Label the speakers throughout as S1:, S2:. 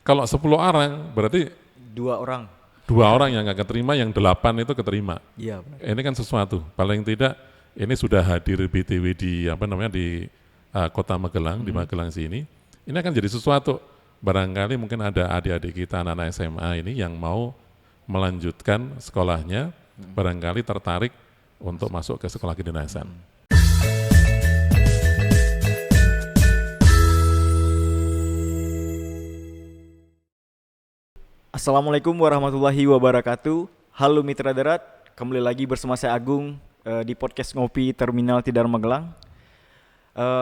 S1: Kalau 10 orang berarti
S2: 2 orang.
S1: 2 orang yang nggak keterima, yang 8 itu keterima.
S2: Iya benar.
S1: Ini kan sesuatu. Paling tidak ini sudah hadir BTW di Kota Magelang, di Magelang sini. Ini akan jadi sesuatu. Barangkali mungkin ada adik-adik kita anak-anak SMA ini yang mau melanjutkan sekolahnya, barangkali tertarik untuk masuk ke sekolah kedinasan.
S2: Assalamualaikum warahmatullahi wabarakatuh. Halo Mitra Darat, kembali lagi bersama saya Agung di podcast Ngopi Terminal Tidar Magelang.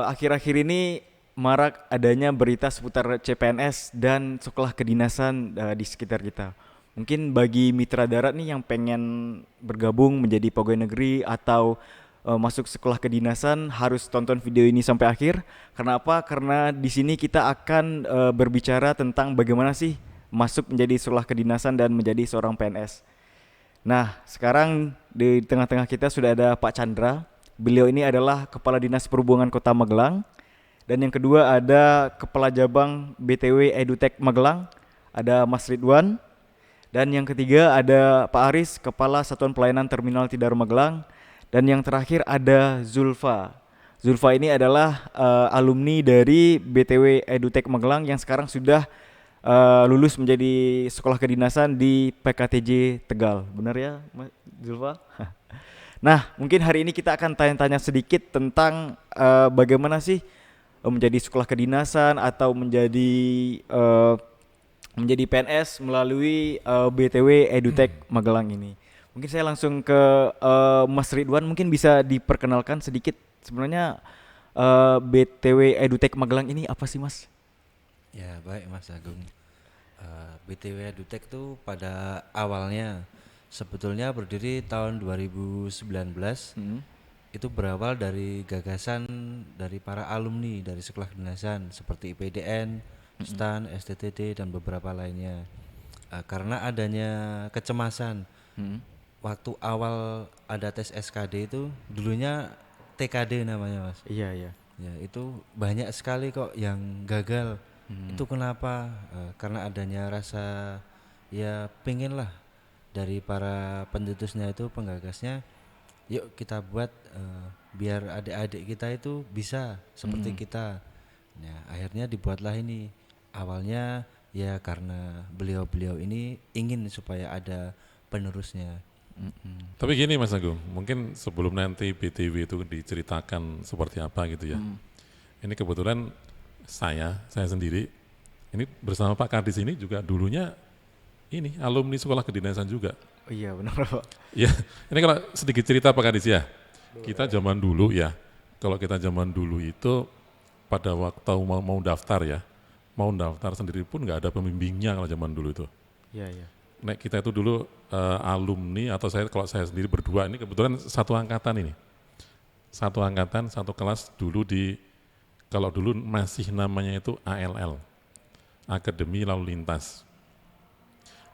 S2: Akhir-akhir ini marak adanya berita seputar CPNS dan sekolah kedinasan di sekitar kita. Mungkin bagi Mitra Darat nih yang pengen bergabung menjadi pegawai negeri atau masuk sekolah kedinasan harus tonton video ini sampai akhir. Karena apa? Karena di sini kita akan berbicara tentang bagaimana sih masuk menjadi sekolah kedinasan dan menjadi seorang PNS. Nah, sekarang di tengah-tengah kita sudah ada Pak Chandra. Beliau ini adalah Kepala Dinas Perhubungan Kota Magelang. Dan yang kedua ada Kepala Cabang BTW Edutech Magelang, ada Mas Ridwan. Dan yang ketiga ada Pak Aris, Kepala Satuan Pelayanan Terminal Tidar Magelang. Dan yang terakhir ada Zulfa. Zulfa ini adalah alumni dari BTW Edutech Magelang yang sekarang sudah lulus menjadi sekolah kedinasan di PKTJ Tegal. Benar ya, Mas Zulfa? Nah, mungkin hari ini kita akan tanya-tanya sedikit tentang bagaimana sih menjadi sekolah kedinasan atau menjadi PNS melalui BTW Edutech Magelang ini. Mungkin saya langsung ke Mas Ridwan, mungkin bisa diperkenalkan sedikit sebenarnya BTW Edutech Magelang ini apa sih, Mas?
S3: Ya baik Mas Agung. BTW Edutech itu pada awalnya sebetulnya berdiri tahun 2019. Itu berawal dari gagasan dari para alumni dari sekolah kedinasan seperti IPDN, STAN, STTD dan beberapa lainnya. Karena adanya kecemasan waktu awal ada tes SKD itu dulunya TKD namanya Mas.
S2: Iya, iya.
S3: Ya itu banyak sekali kok yang gagal. Itu kenapa? Karena adanya rasa ya pengen lah dari para pencetusnya itu, penggagasnya, yuk kita buat biar adik-adik kita itu bisa seperti kita. Ya akhirnya dibuatlah ini. Awalnya ya karena beliau-beliau ini ingin supaya ada penerusnya.
S1: Tapi gini Mas Agung, mungkin sebelum nanti BTW itu diceritakan seperti apa gitu ya. Ini kebetulan saya sendiri, ini bersama Pak Kadis ini juga dulunya ini alumni sekolah kedinasan juga.
S2: Oh iya benar Pak.
S1: Ya, ini kalau sedikit cerita Pak Kadis ya. Kita zaman dulu ya, kalau kita zaman dulu itu pada waktu mau daftar ya, mau daftar sendiri pun nggak ada pembimbingnya kalau zaman dulu itu.
S2: Iya, iya.
S1: Nek kita itu dulu alumni atau kalau saya sendiri berdua ini kebetulan satu angkatan ini. Satu angkatan, satu kelas dulu kalau dulu masih namanya itu ALL, Akademi Lalu Lintas.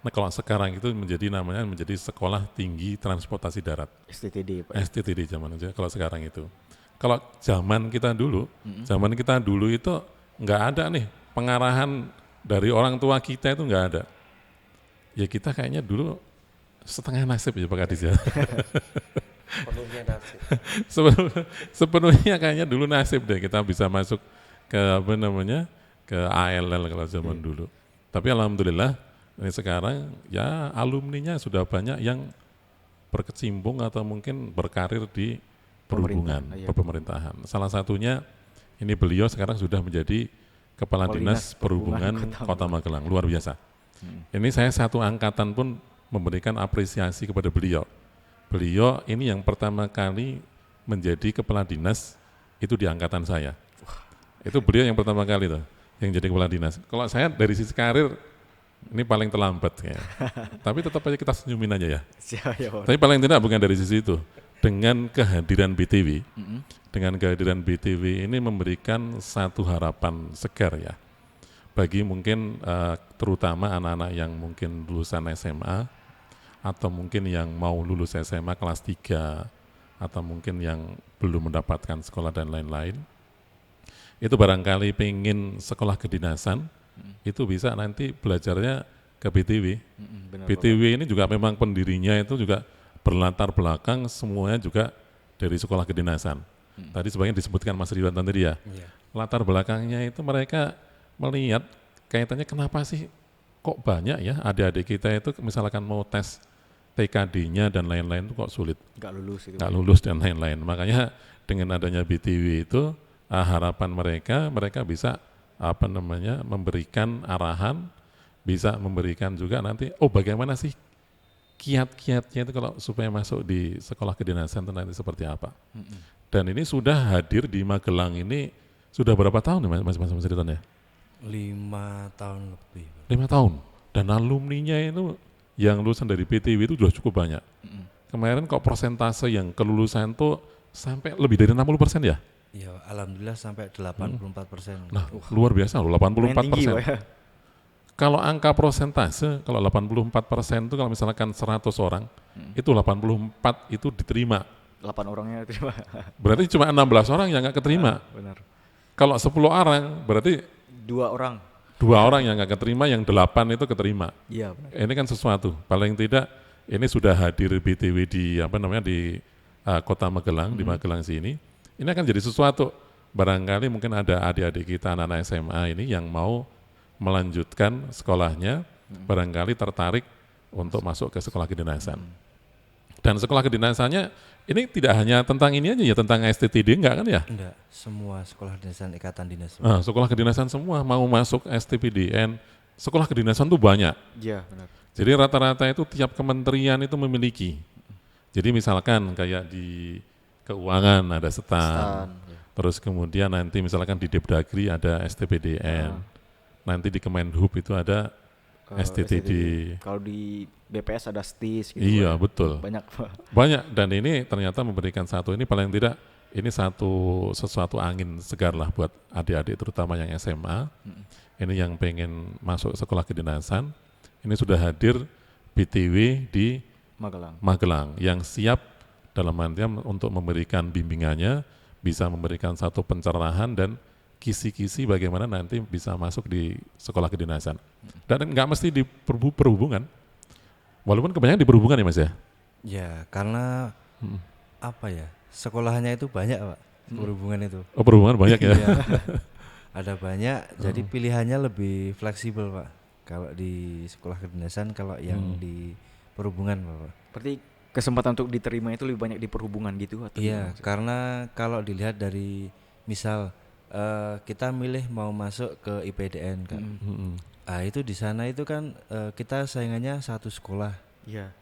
S1: Nah kalau sekarang itu menjadi Sekolah Tinggi Transportasi Darat.
S2: STTD Pak.
S1: STTD zaman aja kalau sekarang itu. Kalau zaman kita dulu itu nggak ada nih pengarahan dari orang tua kita itu nggak ada. Ya kita kayaknya dulu setengah nasib ya Pak Kadis ya.
S3: Penuhnya nasib.
S1: Sepenuhnya kayaknya dulu nasib deh kita bisa masuk ke ke ALL kalau zaman dulu. Tapi alhamdulillah ini sekarang ya alumninya sudah banyak yang berkecimpung atau mungkin berkarir di perhubungan, pemerintahan. Salah satunya ini beliau sekarang sudah menjadi Kepala Dinas Perhubungan Kota Magelang, luar biasa. Ini saya satu angkatan pun memberikan apresiasi kepada beliau. Beliau ini yang pertama kali menjadi kepala dinas itu di angkatan saya. Itu beliau yang pertama kali tuh yang jadi kepala dinas. Kalau saya dari sisi karir ini paling terlambat kayaknya. Tapi tetap aja kita senyumin aja ya. Tapi paling tidak bukan dari sisi itu. Dengan kehadiran BTW ini memberikan satu harapan segar ya. Bagi mungkin terutama anak-anak yang mungkin lulusan SMA atau mungkin yang mau lulus SMA kelas 3 atau mungkin yang belum mendapatkan sekolah dan lain-lain, itu barangkali pengen sekolah kedinasan itu bisa nanti belajarnya ke BTW.
S2: Benar,
S1: BTW ini juga memang pendirinya itu juga berlatar belakang semuanya juga dari sekolah kedinasan. Tadi sebenarnya disebutkan Mas Ridwan tadi ya.
S3: Iya.
S1: Latar belakangnya itu mereka melihat kaitannya kenapa sih kok banyak ya adik-adik kita itu misalkan mau tes TKD-nya dan lain-lain itu kok sulit,
S2: nggak lulus itu.
S1: nggak lulus dan lain-lain. Makanya dengan adanya BTW itu harapan mereka bisa memberikan arahan, bisa memberikan juga nanti bagaimana sih kiat-kiatnya itu kalau supaya masuk di sekolah kedinasan itu nanti seperti apa. Dan ini sudah hadir di Magelang ini sudah berapa tahun nih Mas Ridwan ya?
S3: 5 tahun lebih.
S1: 5 tahun. Dan alumninya itu yang lulusan dari PTW itu sudah cukup banyak. Kemarin kok persentase yang kelulusan itu sampai lebih dari 60% ya?
S3: Ya, alhamdulillah sampai 84%.
S1: Nah, luar biasa loh, 84%.
S2: Tinggi, Pak, ya.
S1: Kalau angka persentase, kalau 84% itu kalau misalkan 100 orang, itu 84 itu diterima.
S2: 8 orangnya terima.
S1: Berarti cuma 16 orang yang nggak keterima.
S2: Benar.
S1: Kalau 10 orang, berarti
S2: 2 orang.
S1: 2 orang yang nggak keterima, yang 8 itu keterima.
S2: Iya, benar.
S1: Ini kan sesuatu. Paling tidak ini sudah hadir BTW di di Kota Magelang, di Magelang sini. Ini akan jadi sesuatu. Barangkali mungkin ada adik-adik kita anak-anak SMA ini yang mau melanjutkan sekolahnya, barangkali tertarik untuk masuk ke sekolah kedinasan. Dan sekolah kedinasannya ini tidak hanya tentang ini aja ya, tentang STTD enggak kan ya?
S3: Enggak, semua sekolah kedinasan ikatan dinas.
S1: Nah, sekolah kedinasan semua mau masuk STPDN, sekolah kedinasan tuh banyak.
S2: Iya, benar.
S1: Jadi rata-rata itu tiap kementerian itu memiliki. Jadi misalkan kayak di keuangan ada STAN,
S2: ya.
S1: terus kemudian nanti misalkan di Depdagri ada STPDN, nanti di Kemenhub itu ada STTD.
S2: Kalau di BPS ada STIS gitu.
S1: Iya,
S2: Pak.
S1: betul.
S2: Banyak, Pak.
S1: Banyak, dan ini ternyata memberikan ini paling tidak ini sesuatu angin segar lah buat adik-adik terutama yang SMA. Ini yang pengen masuk sekolah kedinasan. Ini sudah hadir BTW di Magelang yang siap dalam artian untuk memberikan bimbingannya, bisa memberikan satu pencerahan dan kisi-kisi bagaimana nanti bisa masuk di sekolah kedinasan. Dan nggak mesti di perhubungan, walaupun kebanyakan di perhubungan ya Mas ya?
S3: Ya, karena apa ya, sekolahnya itu banyak Pak, perhubungan itu.
S1: Oh, perhubungan banyak ya?
S3: Iya, ada banyak, jadi pilihannya lebih fleksibel Pak. Kalau di sekolah kedinasan, kalau yang di perhubungan Pak.
S2: Berarti kesempatan untuk diterima itu lebih banyak di perhubungan gitu atau
S3: Iya,
S2: gimana?
S3: karena kalau dilihat dari misal kita milih mau masuk ke IPDN kan. Itu di sana itu kan kita saingannya satu sekolah.
S2: Iya.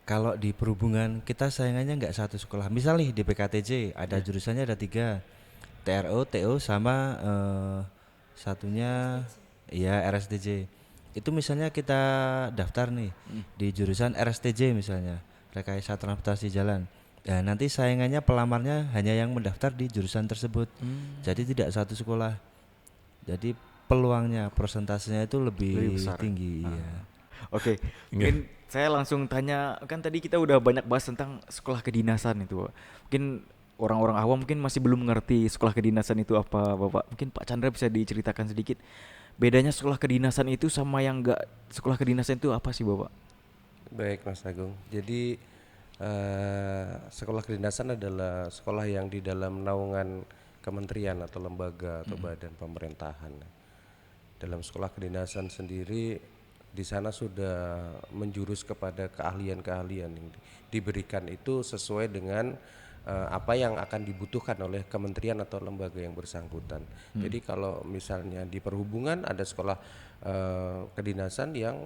S3: Kalau di perhubungan kita saingannya nggak satu sekolah. Misal nih di PKTJ ada jurusannya ada 3, TRO, TO sama satunya ya RSTJ. Itu misalnya kita daftar nih di jurusan RSTJ misalnya, rekayasa transportasi jalan. Ya, nanti saingannya pelamarnya hanya yang mendaftar di jurusan tersebut. Jadi tidak satu sekolah. Jadi peluangnya, persentasenya itu lebih
S2: besar.
S3: tinggi. Iya.
S2: Oke, mungkin saya langsung tanya, kan tadi kita udah banyak bahas tentang sekolah kedinasan itu, Pak. Mungkin orang-orang awam mungkin masih belum mengerti sekolah kedinasan itu apa, Bapak. Mungkin Pak Chandra bisa diceritakan sedikit bedanya sekolah kedinasan itu sama yang enggak sekolah kedinasan itu apa sih, Bapak?
S4: Baik Mas Agung, jadi sekolah kedinasan adalah sekolah yang di dalam naungan kementerian atau lembaga atau badan pemerintahan. Dalam sekolah kedinasan sendiri di sana sudah menjurus kepada keahlian-keahlian yang diberikan itu sesuai dengan apa yang akan dibutuhkan oleh kementerian atau lembaga yang bersangkutan. Jadi kalau misalnya di perhubungan ada sekolah kedinasan yang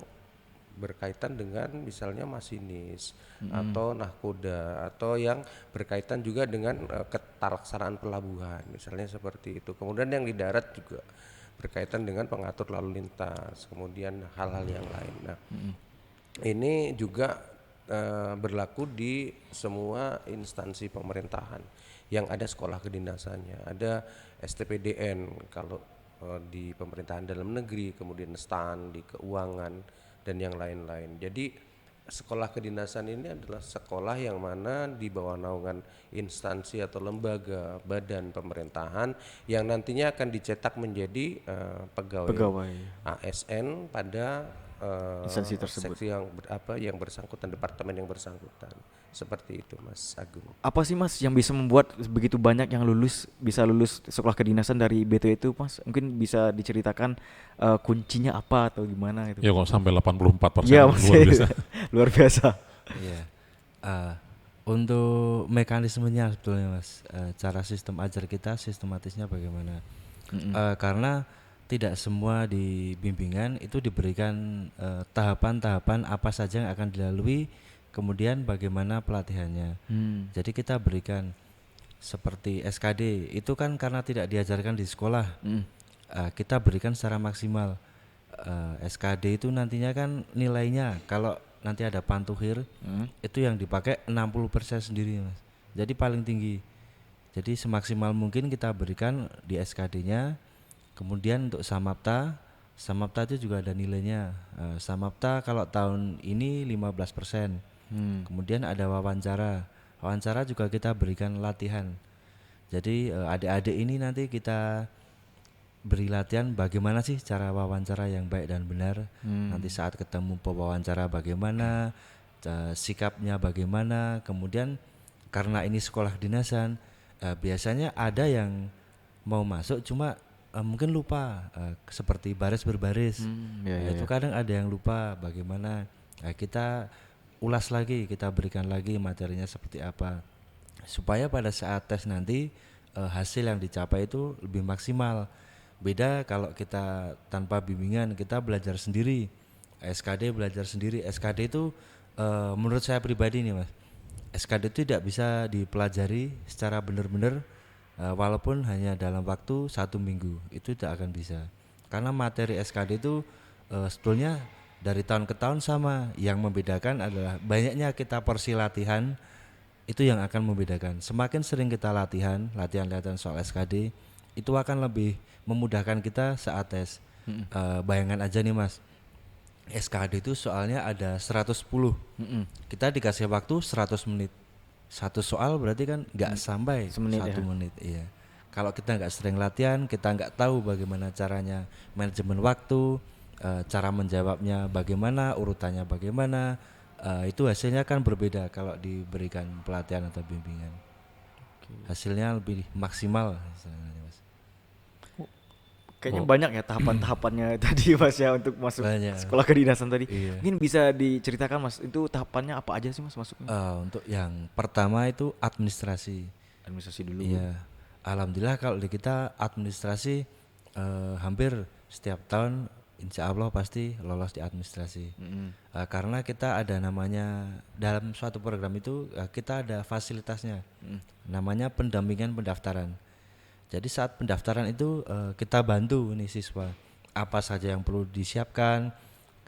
S4: berkaitan dengan misalnya masinis atau nahkoda atau yang berkaitan juga dengan ketalaksanaan pelabuhan misalnya seperti itu. Kemudian yang di darat juga berkaitan dengan pengatur lalu lintas, kemudian hal-hal yang lain. Nah, ini juga berlaku di semua instansi pemerintahan yang ada sekolah kedinasannya. Ada STPDN kalau di pemerintahan dalam negeri, kemudian STAN di keuangan dan yang lain-lain. Jadi sekolah kedinasan ini adalah sekolah yang mana di bawah naungan instansi atau lembaga badan pemerintahan yang nantinya akan dicetak menjadi pegawai ASN pada
S2: Instansi tersebut.
S4: seksi yang bersangkutan, departemen yang bersangkutan. Seperti itu Mas Agung.
S2: Apa sih Mas yang bisa membuat begitu banyak yang bisa lulus sekolah kedinasan dari BTW itu Mas? Mungkin bisa diceritakan kuncinya apa atau gimana gitu.
S1: Ya kok sampai 84%,
S2: Iya,
S1: luar biasa.
S2: luar biasa.
S3: Iya. Untuk mekanismenya sebetulnya Mas, cara sistem ajar kita sistematisnya bagaimana? Karena tidak semua di bimbingan itu diberikan tahapan-tahapan apa saja yang akan dilalui, kemudian bagaimana pelatihannya. Jadi kita berikan seperti SKD itu kan karena tidak diajarkan di sekolah, kita berikan secara maksimal. SKD itu nantinya kan nilainya kalau nanti ada pantuhir itu yang dipakai 60% sendiri Mas. Jadi paling tinggi. Jadi semaksimal mungkin kita berikan di SKD-nya. Kemudian untuk Samapta itu juga ada nilainya. Samapta kalau tahun ini 15%. Kemudian ada wawancara juga kita berikan latihan. Jadi adik-adik ini nanti kita beri latihan bagaimana sih cara wawancara yang baik dan benar. Nanti saat ketemu pewawancara bagaimana, sikapnya bagaimana. Kemudian karena ini sekolah kedinasan, biasanya ada yang mau masuk cuma mungkin lupa, seperti baris berbaris. Itu kadang ada yang lupa bagaimana. Kita ulas lagi, kita berikan lagi materinya seperti apa supaya pada saat tes nanti hasil yang dicapai itu lebih maksimal. Beda kalau kita tanpa bimbingan, kita belajar sendiri, SKD belajar sendiri. SKD itu menurut saya pribadi nih Mas, SKD itu tidak bisa dipelajari secara benar-benar walaupun hanya dalam waktu 1 minggu, itu tidak akan bisa. Karena materi SKD itu sebetulnya dari tahun ke tahun sama. Yang membedakan adalah banyaknya kita porsi latihan, itu yang akan membedakan. Semakin sering kita latihan soal SKD, itu akan lebih memudahkan kita saat tes. Bayangan aja nih Mas, SKD itu soalnya ada 110. Kita dikasih waktu 100 menit. Satu soal berarti kan nggak sampai 1 menit. Iya. Kalau kita nggak sering latihan, kita nggak tahu bagaimana caranya manajemen waktu, cara menjawabnya bagaimana, urutannya bagaimana, itu hasilnya kan berbeda kalau diberikan pelatihan atau bimbingan. Hasilnya lebih maksimal. Mas.
S2: Kayaknya banyak ya tahapan-tahapannya tadi Mas ya untuk masuk sekolah kedinasan tadi.
S3: Iya.
S2: Mungkin bisa diceritakan Mas, itu tahapannya apa aja sih Mas masuknya?
S3: Untuk yang pertama itu administrasi dulu. Iya. Alhamdulillah kalau di kita administrasi hampir setiap tahun insya Allah pasti lolos di administrasi. Karena kita ada namanya dalam suatu program itu kita ada fasilitasnya, namanya pendampingan pendaftaran. Jadi saat pendaftaran itu kita bantu nih siswa apa saja yang perlu disiapkan,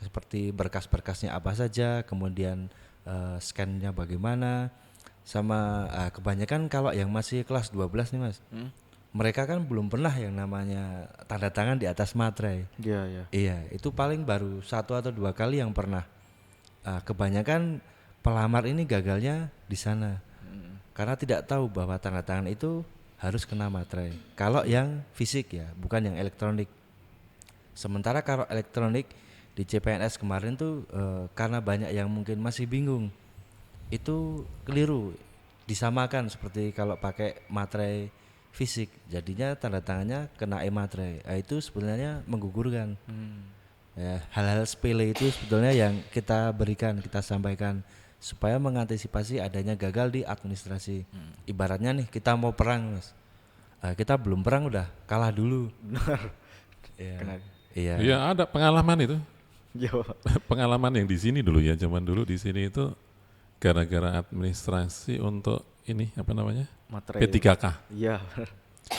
S3: seperti berkas-berkasnya apa saja, kemudian scan-nya bagaimana, sama kebanyakan kalau yang masih kelas 12 nih Mas, mereka kan belum pernah yang namanya tanda tangan di atas materai. Iya, itu paling baru 1 atau 2 kali yang pernah. Kebanyakan pelamar ini gagalnya di sana karena tidak tahu bahwa tanda tangan itu harus kena materai. Kalau yang fisik ya, bukan yang elektronik. Sementara kalau elektronik di CPNS kemarin tuh karena banyak yang mungkin masih bingung, itu keliru, disamakan seperti kalau pakai materai fisik, jadinya tanda tangannya kena e-materai. Itu sebenarnya menggugurkan. Ya, hal-hal sepele itu sebetulnya yang kita berikan, kita sampaikan supaya mengantisipasi adanya gagal di administrasi. Ibaratnya nih kita mau perang Mas, kita belum perang udah kalah dulu.
S1: Iya, ada pengalaman itu. Pengalaman yang di sini dulu ya, zaman dulu di sini itu gara-gara administrasi untuk ini apa namanya? P3K.
S2: Iya.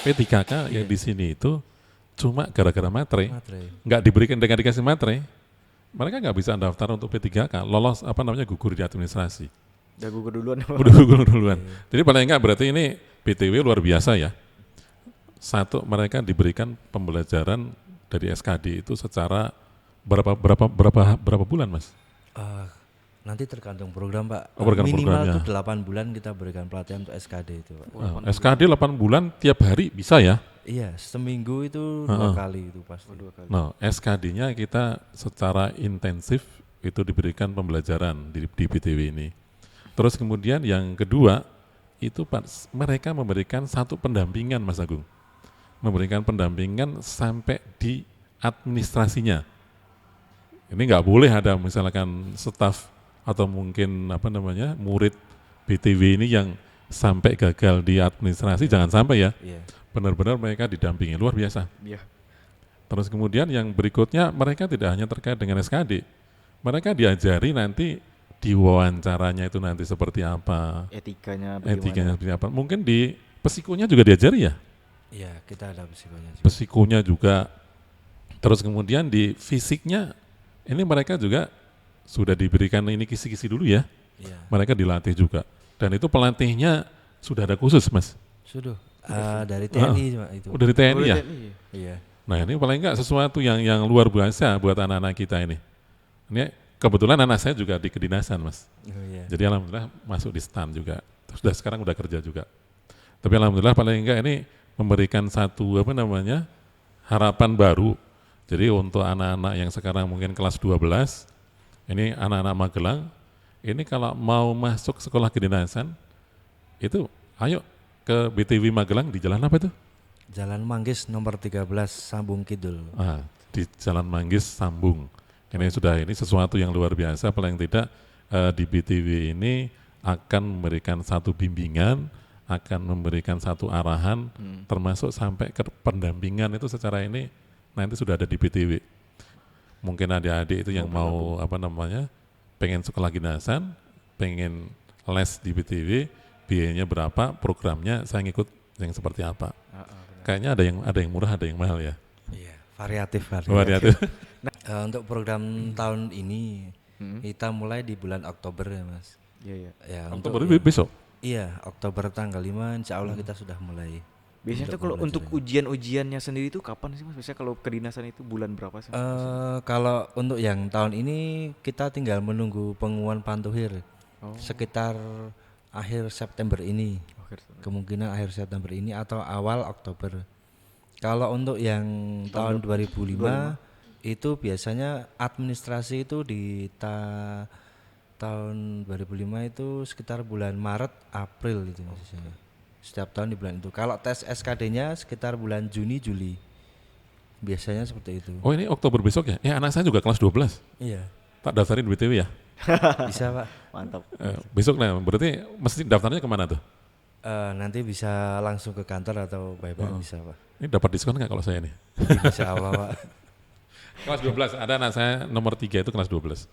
S1: P3K yang di sini itu cuma gara-gara materai. Nggak diberikan, dengan dikasih materai, mereka nggak bisa daftar untuk P3K, lolos apa namanya, gugur di administrasi.
S2: Udah gugur duluan.
S1: Udah gugur duluan. Jadi paling enggak berarti ini BTW luar biasa ya. Satu, mereka diberikan pembelajaran dari SKD itu secara berapa bulan Mas?
S3: Nanti tergantung program Pak.
S1: Oh, program
S3: Minimal
S1: programnya.
S3: tuh 8 bulan kita berikan pelatihan untuk SKD itu Pak.
S1: SKD 8 bulan tiap hari bisa ya?
S3: Iya, seminggu itu 2 kali itu pasti.
S1: Nah, SKD-nya kita secara intensif itu diberikan pembelajaran di BTW ini. Terus kemudian yang kedua, itu mereka memberikan satu pendampingan Mas Agung. Memberikan pendampingan sampai di administrasinya. Ini nggak boleh ada misalkan staf atau mungkin murid BTW ini yang sampai gagal di administrasi, jangan sampai ya.
S3: Iya.
S1: Benar-benar mereka didampingi, luar biasa.
S2: Iya.
S1: Terus kemudian yang berikutnya mereka tidak hanya terkait dengan SKD, mereka diajari nanti di wawancaranya itu nanti seperti apa,
S2: Etikanya
S1: seperti apa. Mungkin di psikonya juga diajari ya,
S3: Iya, kita ada psikonya juga.
S1: psikonya juga. Terus kemudian di fisiknya ini mereka juga sudah diberikan ini kisi-kisi dulu ya,
S3: Iya.
S1: mereka dilatih juga. Dan itu pelatihnya sudah ada khusus Mas,
S3: Sudah. Dari TNI Pak, itu.
S1: udah di TNI ya.
S3: Iya.
S1: Nah ini paling enggak sesuatu yang luar biasa buat anak-anak kita ini. Ini kebetulan anak saya juga di kedinasan Mas.
S3: Oh, iya.
S1: Jadi alhamdulillah masuk di STAN juga. Sudah sekarang udah kerja juga. Tapi alhamdulillah paling enggak ini memberikan satu harapan baru. Jadi untuk anak-anak yang sekarang mungkin kelas 12, ini anak-anak Magelang, ini kalau mau masuk sekolah kedinasan, itu ayo ke BTW Magelang di jalan apa itu?
S3: Jalan Manggis nomor 13 Sambung Kidul.
S1: Di Jalan Manggis Sambung. Ini sesuatu yang luar biasa, paling tidak di BTW ini akan memberikan satu bimbingan, akan memberikan satu arahan, termasuk sampai ke pendampingan itu secara ini nanti sudah ada di BTW. Mungkin adik-adik itu yang mau pengen sekolah kedinasan, pengen les di BTW, biayanya berapa, programnya saya ngikut yang seperti apa. Kayaknya ada yang murah, ada yang mahal ya.
S3: Iya, variatif.
S1: Variatif.
S3: Untuk program tahun ini kita mulai di bulan Oktober ya Mas.
S2: Iya.
S3: Ya,
S1: Oktober
S3: untuk
S1: besok.
S3: Iya, Oktober tanggal 5 insya Allah kita sudah mulai.
S2: Biasanya tuh kalau untuk ujian-ujiannya sendiri itu kapan sih Mas? Biasanya kalau kedinasan itu bulan berapa sih?
S3: Kalau untuk yang tahun ini kita tinggal menunggu pengumuman pantuhir sekitar akhir September ini. Kemungkinan akhir September ini atau awal Oktober. Kalau untuk yang tahun 2005 itu biasanya administrasi itu di tahun 2005 itu sekitar bulan Maret April itu biasanya. Setiap tahun di bulan itu. Kalau tes SKD-nya sekitar bulan Juni Juli. Biasanya seperti itu.
S1: Oh ini Oktober besok ya? Anak saya juga kelas 12.
S3: Iya.
S1: Tak daftarin BTW ya?
S3: Bisa Pak.
S2: Mantap.
S1: Besok lah, berarti mesti daftarnya kemana tuh?
S3: Nanti bisa langsung ke kantor atau by-by bisa Pak.
S1: Ini dapat diskon nggak kalau saya nih?
S3: Insya Allah Pak.
S1: Kelas 12, ada anak saya nomor 3 itu kelas 12.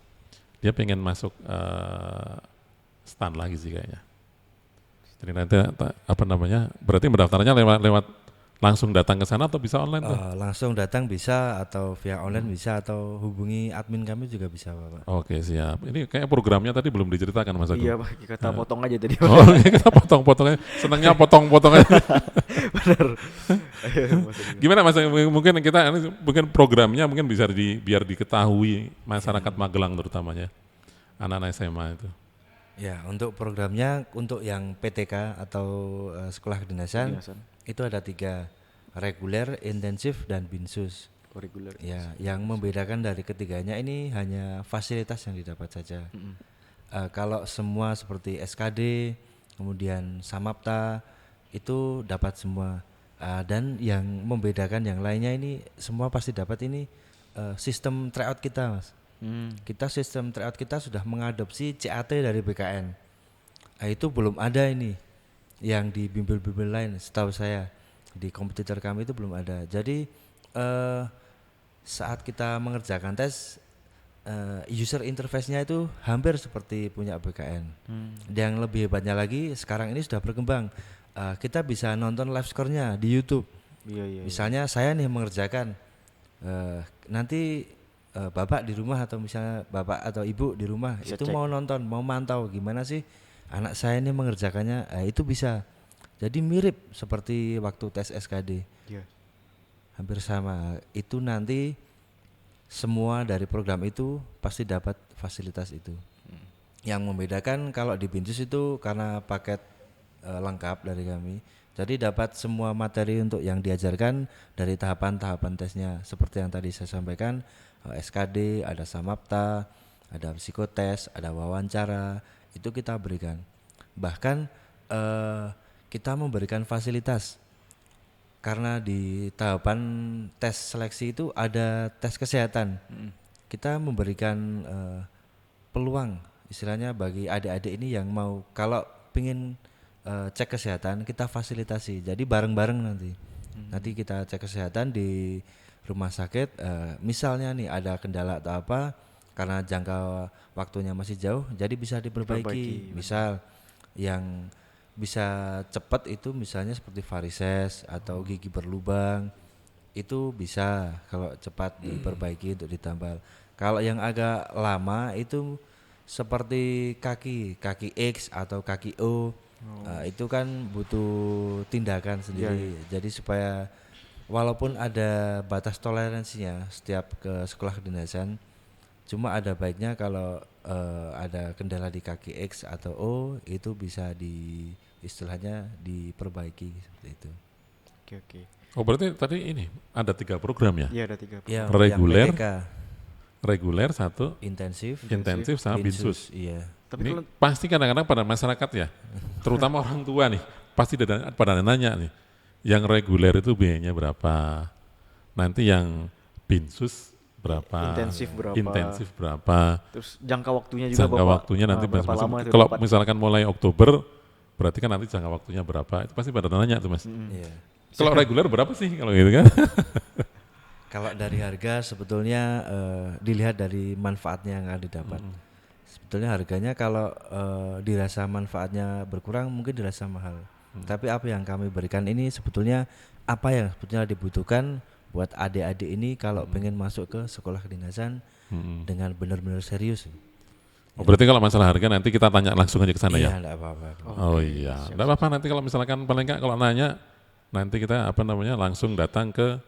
S1: Dia pengen masuk STAN lagi sih kayaknya. Jadi nanti berarti mendaftarnya lewat langsung datang ke sana atau bisa online tuh?
S3: Langsung datang bisa atau via online bisa atau hubungi admin kami juga bisa Pak.
S1: Oke siap. Ini kayak programnya tadi belum diceritakan Mas Agung.
S2: Iya Pak, kita potong aja tadi.
S1: Oh kita potong-potongnya, senangnya potong-potongnya.
S2: Bener.
S1: Gimana Mas? Mungkin programnya mungkin bisa biar diketahui masyarakat Magelang terutamanya anak-anak SMA itu.
S2: Iya.
S3: Ya untuk programnya untuk yang PTK atau sekolah kedinasan itu ada 3, reguler, intensif dan binsus.
S2: Reguler.
S3: Ya, yang membedakan dari ketiganya ini hanya fasilitas yang didapat saja. Kalau semua seperti SKD, kemudian Samapta itu dapat semua. Dan yang membedakan yang lainnya ini semua pasti dapat ini sistem tryout kita, Mas. Kita sistem tryout kita sudah mengadopsi CAT dari BKN. Itu belum ada ini yang di bimbel-bimbel lain, setahu saya di kompetitor kami itu belum ada. Jadi saat kita mengerjakan tes user interface-nya itu hampir seperti punya BKN. Yang lebih hebatnya lagi sekarang ini sudah berkembang. Kita bisa nonton live score-nya di YouTube. Misalnya saya nih mengerjakan nanti bapak di rumah atau misalnya bapak atau ibu di rumah bisa itu cek. Mau nonton, mau mantau gimana sih anak saya ini mengerjakannya, itu bisa. Jadi mirip seperti waktu tes SKD. Hampir sama. Itu nanti semua dari program itu pasti dapat fasilitas itu. Yang membedakan kalau di Binsus itu karena paket lengkap dari kami. Jadi dapat semua materi untuk yang diajarkan dari tahapan-tahapan tesnya. Seperti yang tadi saya sampaikan, SKD, ada Samapta, ada psikotes, ada wawancara, itu kita berikan. Bahkan kita memberikan fasilitas karena di tahapan tes seleksi itu ada tes kesehatan. Kita memberikan peluang istilahnya bagi adik-adik ini yang mau kalau pingin cek kesehatan kita fasilitasi. Jadi bareng-bareng nanti. Nanti kita cek kesehatan di rumah sakit. Misalnya nih ada kendala atau apa karena jangka waktunya masih jauh, jadi bisa diperbaiki. Misal yang bisa cepat itu misalnya seperti varises atau gigi berlubang itu bisa kalau cepat diperbaiki untuk ditambal. Kalau yang agak lama itu seperti kaki X atau kaki O, itu kan butuh tindakan sendiri. Jadi supaya walaupun ada batas toleransinya setiap ke sekolah kedinasan, cuma ada baiknya kalau ada kendala di kaki X atau O itu bisa istilahnya diperbaiki seperti itu.
S2: Oke.
S1: Oh berarti tadi ini ada 3 program ya?
S2: Iya ada 3.
S3: Ya,
S1: Reguler,
S3: yang PTK,
S1: reguler 1,
S3: intensif,
S1: sama binsus.
S3: Iya.
S2: Tapi
S1: Ini
S2: kalau
S1: pasti kadang-kadang pada masyarakat ya, terutama orang tua nih, pasti pada nanya nih, yang reguler itu biayanya berapa, nanti yang binsus berapa, intensif berapa,
S2: terus jangka waktunya juga
S1: jangka
S2: Bapak,
S1: waktunya nanti
S2: berapa
S1: masing-masing.
S2: lama itu
S1: Kalau
S2: dapat?
S1: misalkan mulai Oktober, berarti kan nanti jangka waktunya berapa, itu pasti pada nanya tuh Mas.
S3: Iya.
S1: Kalau reguler berapa sih kalau gitu kan?
S3: Kalau dari harga sebetulnya dilihat dari manfaatnya yang akan didapat. Sebetulnya harganya kalau dirasa manfaatnya berkurang mungkin dirasa mahal. Tapi apa yang kami berikan ini sebetulnya apa yang sebetulnya dibutuhkan buat adik-adik ini kalau pengen masuk ke sekolah kedinasan dengan benar-benar serius.
S1: Oh, berarti kalau masalah harga nanti kita tanya langsung aja ke sana
S3: Iya,
S1: ya?
S3: enggak apa-apa.
S1: Oh iya, enggak apa-apa nanti kalau misalkan paling enggak kalau nanya nanti kita langsung datang ke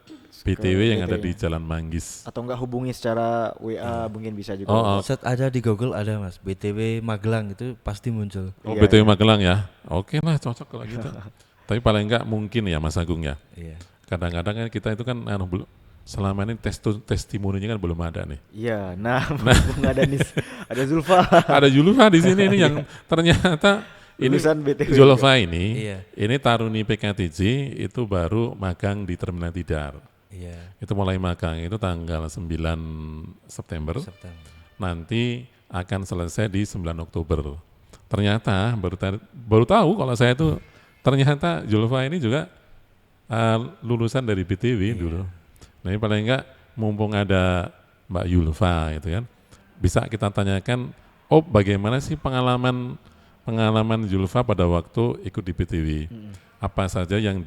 S1: BTW yang ada di Jalan Manggis.
S2: Atau enggak hubungi secara WA mungkin bisa juga.
S3: Set aja di Google ada Mas, BTW Magelang itu pasti muncul.
S1: Oh
S2: Iya,
S1: BTW Magelang ya, oke lah cocok kalau gitu. Tapi paling enggak mungkin ya Mas Agung ya.
S3: Iya.
S1: Kadang-kadang kan kita itu kan selama ini testimoninya kan belum ada nih.
S2: Iya, nah ada nih, ada Zulfa.
S1: Ada Julfa di sini nih yang ternyata ini
S2: Lulusan BTW
S1: Julfa ini,
S3: Iya.
S1: ini Taruni PKTJ itu baru magang di Terminal Tidar.
S3: Iya.
S1: Itu mulai magang itu tanggal 9 September.
S3: September.
S1: Nanti akan selesai di 9 Oktober. Ternyata baru tahu kalau saya itu ternyata Julfa ini juga lulusan dari BTW dulu. Nah ini paling enggak mumpung ada Mbak Julfa gitu kan, bisa kita tanyakan, oh bagaimana sih pengalaman Julfa pada waktu ikut di BTW? Apa saja yang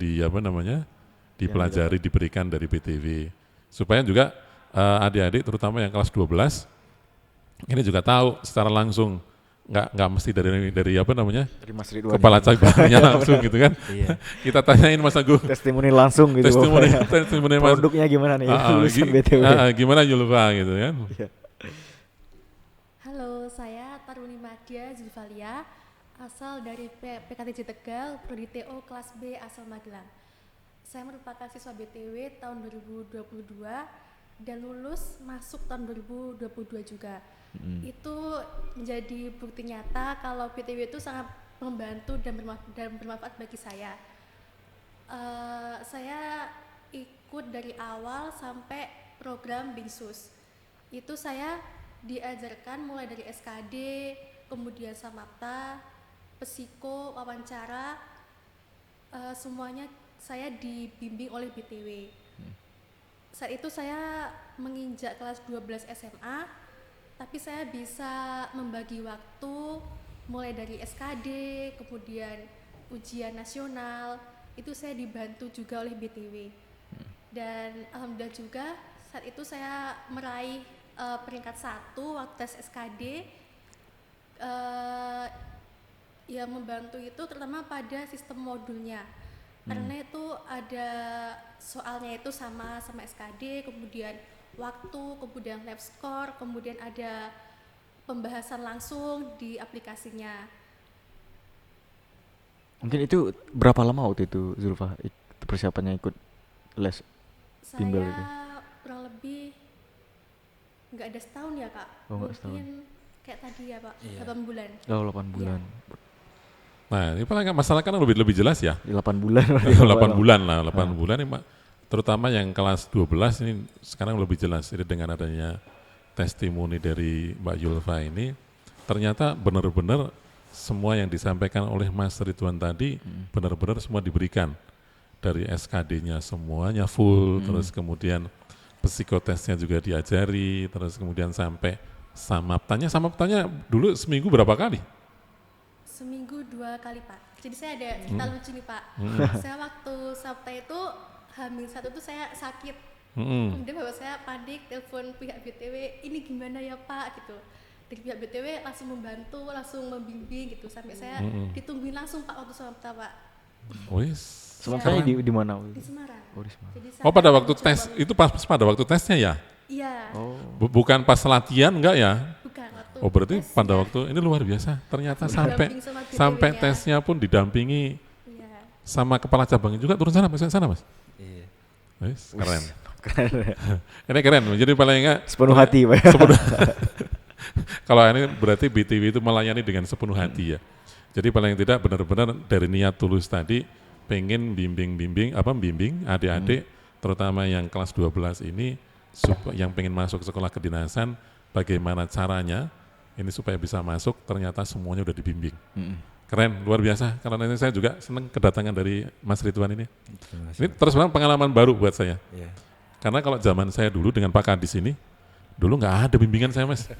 S1: dipelajari, diberikan dari BTW, supaya juga adik-adik terutama yang kelas 12 ini juga tahu secara langsung, nggak mesti dari
S2: dari Mas Ridwan
S1: kepala cabangnya langsung gitu kan.
S3: Iya.
S1: Kita tanyain Mas Agung
S2: testimoni langsung gitu.
S1: testimoni Mas,
S2: Produknya gimana nih lulusan BTW.
S1: Gimana Julfa gitu kan.
S5: Halo, saya Taruni Madia Zulfalia, asal dari PKTJ Tegal, Prodi TO kelas B asal Magelang. Saya merupakan siswa BTW tahun 2022 dan lulus masuk tahun 2022 juga. Itu menjadi bukti nyata kalau BTW itu sangat membantu dan bermanfaat bagi saya. Saya ikut dari awal sampai program Binsus. Itu saya diajarkan mulai dari SKD, kemudian Samapta, psiko, wawancara, semuanya saya dibimbing oleh BTW. Saat itu saya menginjak kelas 12 SMA, tapi saya bisa membagi waktu mulai dari SKD, kemudian ujian nasional, itu saya dibantu juga oleh BTW. Dan alhamdulillah juga saat itu saya meraih peringkat 1 waktu tes SKD. Ya membantu itu terutama pada sistem modulnya. Karena itu ada soalnya itu sama SKD, kemudian waktu, kemudian lab score, kemudian ada pembahasan langsung di aplikasinya.
S2: Mungkin itu berapa lama waktu itu Zulfa persiapannya ikut les bimbel itu?
S5: Saya kurang lebih nggak ada setahun ya Kak,
S2: Oh, nggak setahun.
S5: mungkin kayak tadi ya Pak,
S3: Iya.
S5: 8 bulan.
S2: Oh 8 bulan.
S1: Nah, ini paling masalah kan lebih jelas ya.
S2: 8 bulan.
S1: 8 bulan lah, 8 bulan ini terutama yang kelas 12 ini sekarang lebih jelas. Jadi dengan adanya testimoni dari Mbak Yulfa ini, ternyata benar-benar semua yang disampaikan oleh Mas Ridwan tadi benar-benar semua diberikan. Dari SKD-nya semuanya full, terus kemudian psikotesnya juga diajari, terus kemudian sampai samaptanya dulu seminggu berapa kali?
S5: Seminggu 2 kali Pak. Jadi saya ada cerita lucu nih Pak. Saya waktu Sabtu itu H-1 itu saya sakit. Kemudian bapak saya panik telepon pihak BTW, ini gimana ya Pak gitu. Dari pihak BTW langsung membantu, langsung membimbing gitu sampai saya ditungguin langsung Pak waktu Sabtu Pak.
S1: Wis.
S2: Sementara di mana?
S5: Di Semarang.
S2: Oh, di Semarang.
S5: Jadi
S1: Oh pada
S5: saya
S1: waktu
S5: mencoba
S1: tes itu pas pada waktu tesnya ya?
S5: Iya.
S1: Bukan pas latihan enggak ya?
S5: Bukan waktu.
S1: Oh berarti
S5: tes
S1: pada
S5: ya.
S1: waktu ini luar biasa. Ternyata
S5: Didamping sama BTW-nya.
S1: sampai tesnya pun didampingi
S5: Iya.
S1: sama kepala cabang juga turun sana Mas.
S3: Iya.
S1: Wis, keren.
S2: Keren ya.
S1: Ini keren. Jadi paling enggak
S2: Sepenuh hati Pak.
S1: kalau ini berarti BTW itu melayani dengan sepenuh hati ya. Jadi paling tidak benar-benar dari niat tulus tadi pengen bimbing adik-adik terutama yang kelas 12 ini yang pengen masuk sekolah kedinasan, bagaimana caranya ini supaya bisa masuk, ternyata semuanya udah dibimbing. Keren, luar biasa. Karena ini saya juga senang kedatangan dari Mas Ridwan ini. Ini terus terang pengalaman baru buat saya.
S3: Iya.
S1: Karena kalau zaman saya dulu dengan Pak Kadis ini, dulu nggak ada bimbingan saya Mas.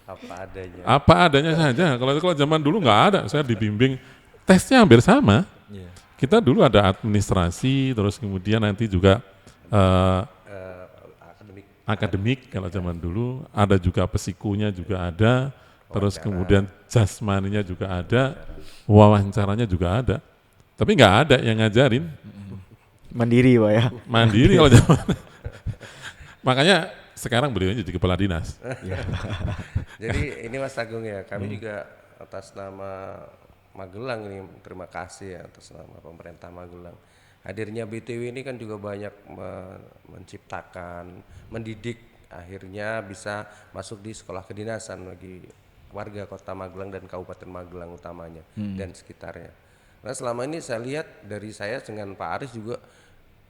S4: Apa adanya.
S1: Apa adanya saja. Kalau zaman dulu nggak ada, saya dibimbing. Tesnya hampir sama.
S3: Iya.
S1: Kita dulu ada administrasi, terus kemudian nanti juga akademik kalau zaman dulu, ada juga psikonya juga ada, terus kemudian jasmaninya juga ada, wawancaranya juga ada. Tapi nggak ada yang ngajarin,
S2: Mandiri Pak ya.
S1: mandiri kalau zaman. Makanya sekarang beliau jadi kepala dinas.
S4: Jadi ini Mas Agung ya, kami juga atas nama Magelang ini terima kasih ya atas nama pemerintah Magelang. Hadirnya BTW ini kan juga banyak menciptakan, mendidik, akhirnya bisa masuk di sekolah kedinasan bagi warga Kota Magelang dan Kabupaten Magelang utamanya dan sekitarnya. Nah selama ini saya lihat dari saya dengan Pak Aris juga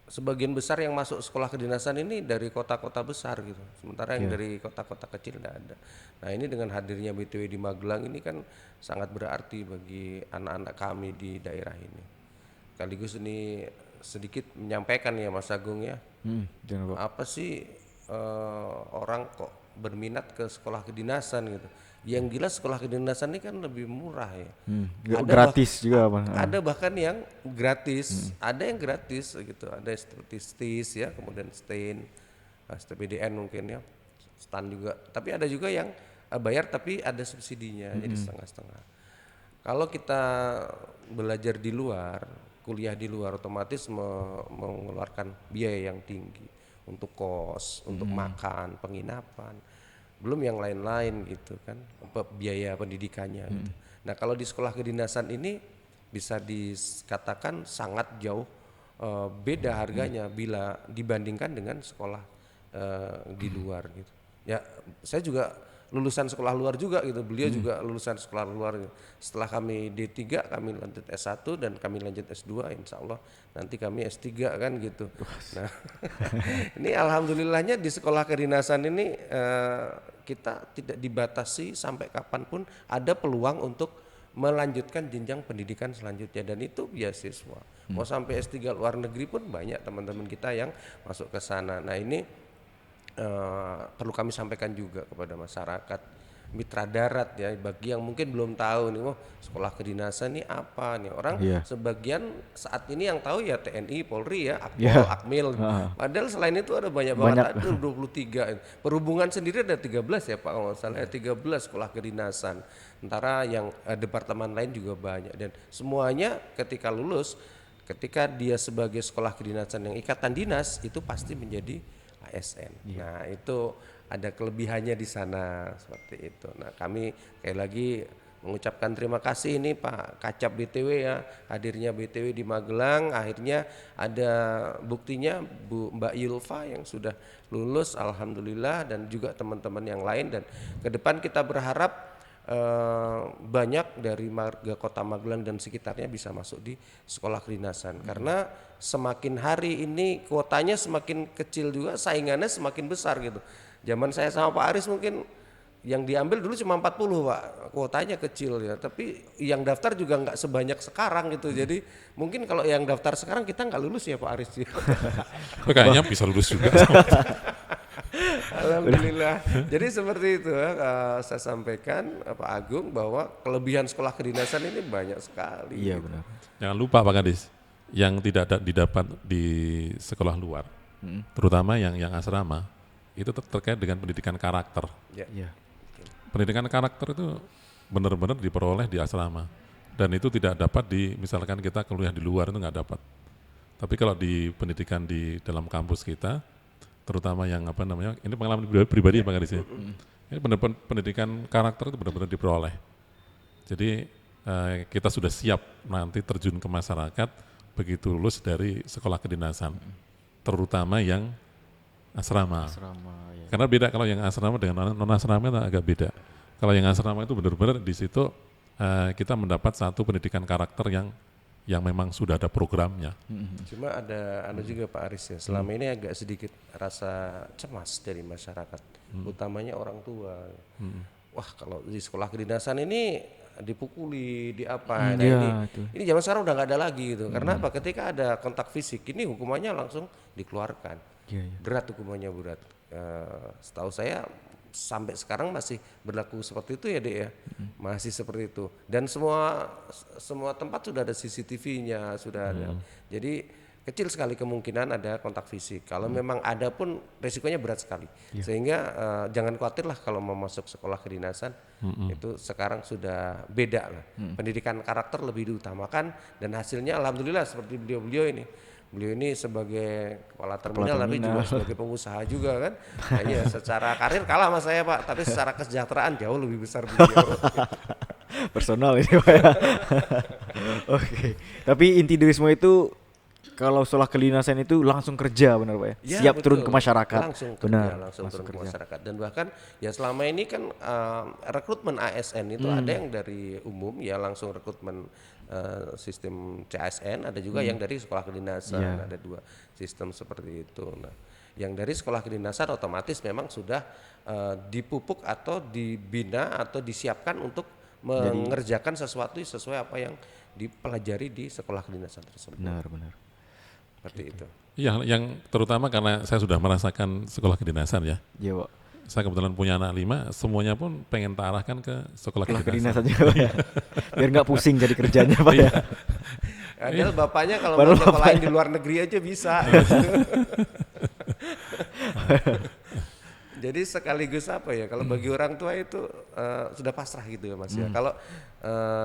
S4: sebagian besar yang masuk sekolah kedinasan ini dari kota-kota besar gitu, sementara yang dari kota-kota kecil tidak ada. Nah ini dengan hadirnya BTW di Magelang ini kan sangat berarti bagi anak-anak kami di daerah ini. Sekaligus ini sedikit menyampaikan ya Mas Agung ya,
S2: Jangan Pak.
S4: apa sih orang kok berminat ke sekolah kedinasan gitu. Yang jelas sekolah kedinasan ini kan lebih murah ya.
S2: Gratis juga Pak.
S4: Ada bahkan yang gratis, ada yang gratis gitu, ada STIS ya, kemudian STIN, STPDN mungkin ya, STAN juga. Tapi ada juga yang bayar tapi ada subsidinya, jadi setengah-setengah. Kalau kita belajar di luar, kuliah di luar, otomatis mengeluarkan biaya yang tinggi untuk kos, untuk makan, penginapan, belum yang lain-lain gitu kan, biaya pendidikannya. Gitu. Nah kalau di sekolah kedinasan ini bisa dikatakan sangat jauh beda harganya bila dibandingkan dengan sekolah di luar gitu. Ya saya juga lulusan sekolah luar juga gitu, beliau juga lulusan sekolah luar gitu. Setelah kami D3 kami lanjut S1 dan kami lanjut S2, insya Allah nanti kami S3 kan gitu. Nah ini alhamdulillahnya di sekolah kedinasan ini kita tidak dibatasi sampai kapanpun ada peluang untuk melanjutkan jenjang pendidikan selanjutnya, dan itu beasiswa. Mau sampai S3 luar negeri pun banyak teman-teman kita yang masuk ke sana. Nah ini perlu kami sampaikan juga kepada masyarakat mitra darat ya, bagi yang mungkin belum tahu nih, sekolah kedinasan nih apa nih, orang sebagian saat ini yang tahu ya TNI, Polri ya, Akpol, Akmil. Padahal selain itu ada banyak banget, ada 23. Perhubungan sendiri ada 13 ya Pak, kalau salah 13 sekolah kedinasan. Sementara yang departemen lain juga banyak, dan semuanya ketika lulus, ketika dia sebagai sekolah kedinasan yang ikatan dinas itu pasti menjadi ASN. Nah itu ada kelebihannya di sana seperti itu. Nah, kami sekali lagi mengucapkan terima kasih ini Pak Kacap BTW ya, hadirnya BTW di Magelang, akhirnya ada buktinya Mbak Yulfa yang sudah lulus alhamdulillah, dan juga teman-teman yang lain, dan ke depan kita berharap banyak dari warga Kota Magelang dan sekitarnya bisa masuk di sekolah kedinasan, karena semakin hari ini kuotanya semakin kecil juga, saingannya semakin besar gitu. Zaman saya sama Pak Aris mungkin yang diambil dulu cuma 40 Pak, kuotanya kecil ya, tapi yang daftar juga nggak sebanyak sekarang gitu. Jadi mungkin kalau yang daftar sekarang kita nggak lulus ya Pak Aris.
S1: Kayaknya bisa lulus juga.
S4: Alhamdulillah. Jadi seperti itu saya sampaikan Pak Agung, bahwa kelebihan sekolah kedinasan ini banyak sekali.
S2: Iya benar.
S1: Jangan lupa Pak Kadis, yang tidak didapat di sekolah luar, terutama yang asrama, itu terkait dengan pendidikan karakter.
S2: Iya.
S1: Pendidikan karakter itu benar-benar diperoleh di asrama, dan itu tidak dapat misalkan kita kuliah di luar itu nggak dapat. Tapi kalau di pendidikan di dalam kampus kita, terutama yang ini pengalaman pribadi Pak Kadis ya, ini benar-benar pendidikan karakter itu benar-benar diperoleh. Jadi kita sudah siap nanti terjun ke masyarakat begitu lulus dari sekolah kedinasan, terutama yang asrama.
S2: Ya.
S1: Karena beda kalau yang asrama dengan non asrama itu agak beda. Kalau yang asrama itu benar-benar di situ kita mendapat satu pendidikan karakter yang memang sudah ada programnya.
S4: Cuma ada juga Pak Aris ya, selama ini agak sedikit rasa cemas dari masyarakat, utamanya orang tua. Wah, kalau di sekolah kedinasan ini dipukuli, diapa. Ini zaman sekarang udah nggak ada lagi gitu. Karena apa? Ketika ada kontak fisik, ini hukumannya langsung dikeluarkan. Berat hukumannya, berat. Setahu saya sampai sekarang masih berlaku seperti itu ya Dek ya, masih seperti itu, dan semua tempat sudah ada CCTV-nya, sudah ada. Jadi kecil sekali kemungkinan ada kontak fisik. Kalau memang ada pun resikonya berat sekali. Sehingga jangan khawatir lah kalau mau masuk sekolah kedinasan, itu sekarang sudah beda lah. Pendidikan karakter lebih diutamakan, dan hasilnya alhamdulillah seperti beliau ini. Beliau ini sebagai kepala terminal tapi juga sebagai pengusaha juga kan. Nah, iya, secara karir kalah sama saya Pak, tapi secara kesejahteraan jauh lebih besar beliau.
S2: Personal ini Pak ya. Oke. Tapi inti dari semua itu, kalau sekolah kedinasan itu langsung kerja benar Pak ya? Siap betul. Turun ke masyarakat.
S4: Langsung kerja, langsung turun ke masyarakat. Dan bahkan ya selama ini kan rekrutmen ASN itu ada yang dari umum ya langsung rekrutmen sistem CASN, ada juga yang dari sekolah kedinasan, ada 2 sistem seperti itu. Nah, yang dari sekolah kedinasan otomatis memang sudah dipupuk atau dibina atau disiapkan untuk mengerjakan sesuatu sesuai apa yang dipelajari di sekolah kedinasan tersebut.
S2: Benar.
S4: Seperti itu.
S1: Iya, yang terutama karena saya sudah merasakan sekolah kedinasan ya.
S2: Iya Pak.
S1: Saya kebetulan punya anak 5, semuanya pun pengen arahkan ke sekolah
S2: kedinasan juga ya. Biar nggak pusing jadi kerjanya Pak ya.
S4: Padahal bapaknya kalau mau sekolahin di luar negeri aja bisa. Jadi sekaligus apa ya, kalau bagi orang tua itu sudah pasrah gitu ya Mas ya. Kalau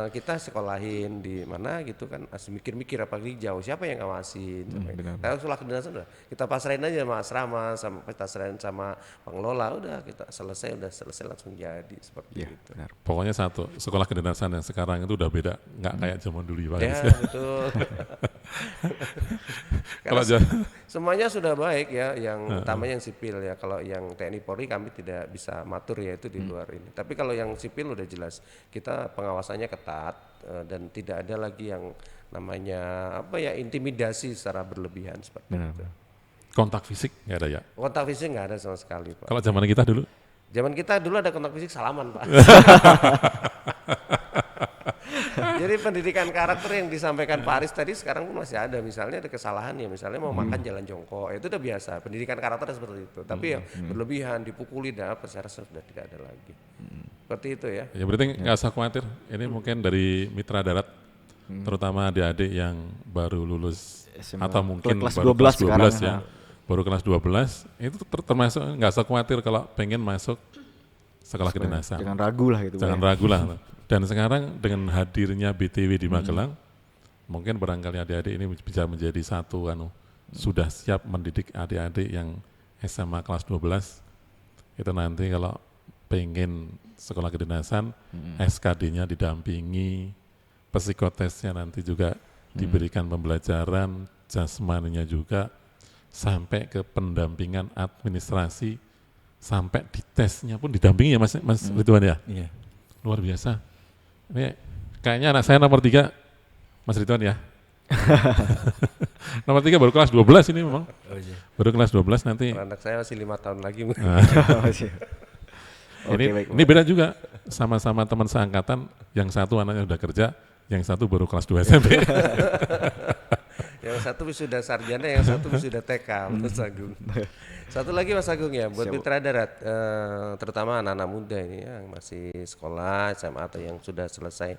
S4: kita sekolahin di mana gitu kan, masih mikir-mikir apalagi jauh, siapa yang ngawasin. Kalau sekolah kedinasan udah kita pasrahin aja sama asrama, sama kita serahin sama pengelola, udah kita selesai langsung jadi seperti itu.
S2: Benar.
S1: Pokoknya satu, sekolah kedinasan yang sekarang itu udah beda, nggak kayak zaman dulu Pak.
S4: Ya betul. Kalau semuanya sudah baik ya, yang utamanya yang sipil ya. Kalau yang TNI Polri kami tidak bisa matur ya, itu di luar ini. Tapi kalau yang sipil udah jelas, kita pengawasannya ketat dan tidak ada lagi yang namanya intimidasi secara berlebihan seperti itu.
S1: Kontak fisik nggak ada ya?
S4: Kontak fisik nggak ada sama sekali Pak.
S1: Kalau zaman kita dulu?
S4: Zaman kita dulu ada kontak fisik, salaman Pak. Jadi pendidikan karakter yang disampaikan Pak Aris tadi sekarang pun masih ada. Misalnya ada kesalahan ya, misalnya mau makan jalan jongkok, itu udah biasa. Pendidikan karakter seperti itu. Tapi yang berlebihan, dipukuli dan apa, saya rasa sudah tidak ada lagi. Seperti itu ya. Ya
S1: berarti nggak usah khawatir. Ini mungkin dari mitra darat, terutama adik-adik yang baru lulus SMA, atau mungkin
S2: kelas
S1: baru
S2: 12
S1: kelas 12 ya. Baru kelas 12, itu termasuk nggak usah khawatir kalau pengen masuk sekolah kedinasan.
S2: Jangan ragu lah gitu.
S1: Jangan ragu lah. Dan sekarang dengan hadirnya BTW di Magelang, mungkin barangkali adik-adik ini bisa menjadi satu sudah siap mendidik adik-adik yang SMA kelas 12 itu nanti kalau pengen sekolah kedinasan, SKD-nya didampingi, psikotesnya nanti juga diberikan pembelajaran, jasmaninya juga, sampai ke pendampingan administrasi, sampai di tesnya pun didampingi ya Mas Ridwan ya?
S3: Iya.
S1: Luar biasa. Ini kayaknya anak saya nomor 3, Mas Ridwan ya? Nomor 3 baru kelas 12 ini memang.
S3: Oh iya.
S1: Baru kelas 12 nanti.
S4: Anak saya masih 5 tahun lagi.
S1: Ini,
S2: baik.
S1: ini beda juga, sama-sama teman seangkatan, yang satu anaknya udah kerja, yang satu baru kelas 2 SMP.
S4: Yang satu wisuda sarjana, yang satu wisuda TK, Mas Agung. Satu lagi Mas Agung ya, buat mitra darat, terutama anak-anak muda ini yang masih sekolah SMA atau yang sudah selesai.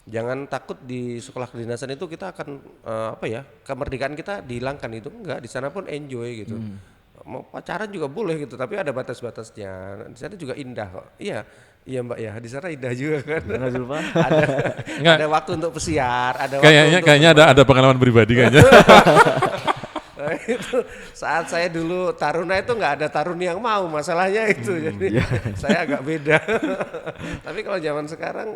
S4: Jangan takut di sekolah kedinasan itu kita akan kemerdekaan kita dihilangkan, itu enggak, di sana pun enjoy gitu. Mau pacaran juga boleh gitu, tapi ada batas-batasnya. Di sana juga indah kok. Iya Mbak ya, di sana indah juga kan. Ada waktu untuk pesiar, ada
S1: Kayaknya ada pengalaman pribadi kayaknya.
S4: Nah, itu saat saya dulu taruna itu nggak ada taruni yang mau, masalahnya itu, jadi saya agak beda. Tapi kalau zaman sekarang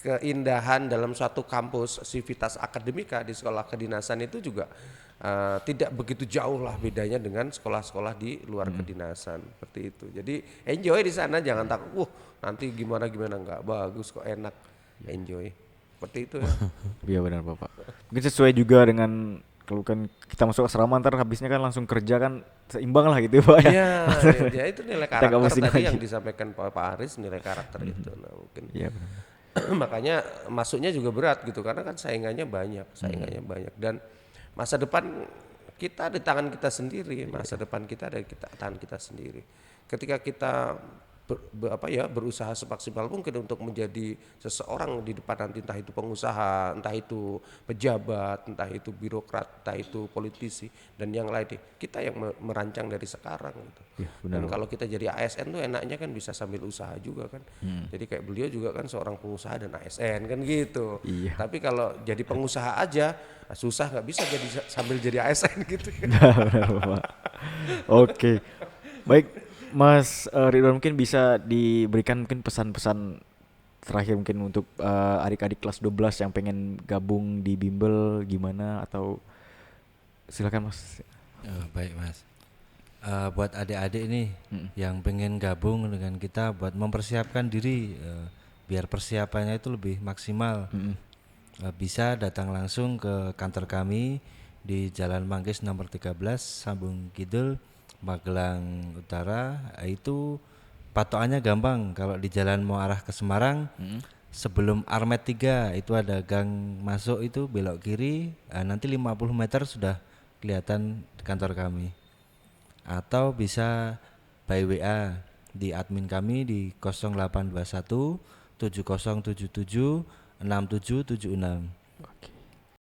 S4: keindahan dalam suatu kampus sivitas akademika di sekolah kedinasan itu juga tidak begitu jauh lah bedanya dengan sekolah-sekolah di luar kedinasan seperti itu. Jadi enjoy di sana, jangan takut nanti gimana nggak bagus kok, enak, enjoy seperti itu ya.
S2: Iya benar Bapak. Mungkin sesuai juga dengan kalau kan kita masuk asrama ntar habisnya kan langsung kerja kan seimbang lah gitu Pak ya.
S4: Ya itu nilai
S2: Kita nggak
S4: karakter
S2: pusing
S4: tadi
S2: lagi.
S4: yang disampaikan Pak Aris, nilai karakter itu. Nah, mungkin
S2: Iya benar.
S4: makanya masuknya juga berat gitu karena kan saingannya banyak dan masa depan kita di tangan kita sendiri, masa depan kita ada di tangan kita sendiri. Ketika kita berusaha semaksimal mungkin untuk menjadi seseorang di depan nanti, entah itu pengusaha, entah itu pejabat, entah itu birokrat, entah itu politisi dan yang lain, kita yang merancang dari sekarang gitu.
S2: Ya, benar,
S4: Dan
S2: Pak.
S4: kalau kita jadi ASN tuh enaknya kan bisa sambil usaha juga kan. Jadi kayak beliau juga kan seorang pengusaha dan ASN kan gitu.
S2: Iya.
S4: Tapi kalau jadi pengusaha aja susah, nggak bisa jadi sambil jadi ASN gitu.
S2: Benar Bapak. Oke. Baik Mas Ridwan, mungkin bisa diberikan mungkin pesan-pesan terakhir mungkin untuk adik-adik kelas 12 yang pengen gabung di bimbel gimana, atau silakan Mas.
S3: Baik Mas. Buat adik-adik nih yang pengen gabung dengan kita buat mempersiapkan diri biar persiapannya itu lebih maksimal, bisa datang langsung ke kantor kami di Jalan Manggis nomor 13 Sambung Kidul, Magelang Utara. Itu patokannya gampang. Kalau di jalan mau arah ke Semarang, sebelum Armet 3 itu ada gang masuk, itu belok kiri, nanti 50 meter sudah kelihatan kantor kami. Atau bisa by WA di admin kami di 0821 7077 6776.
S2: Oke.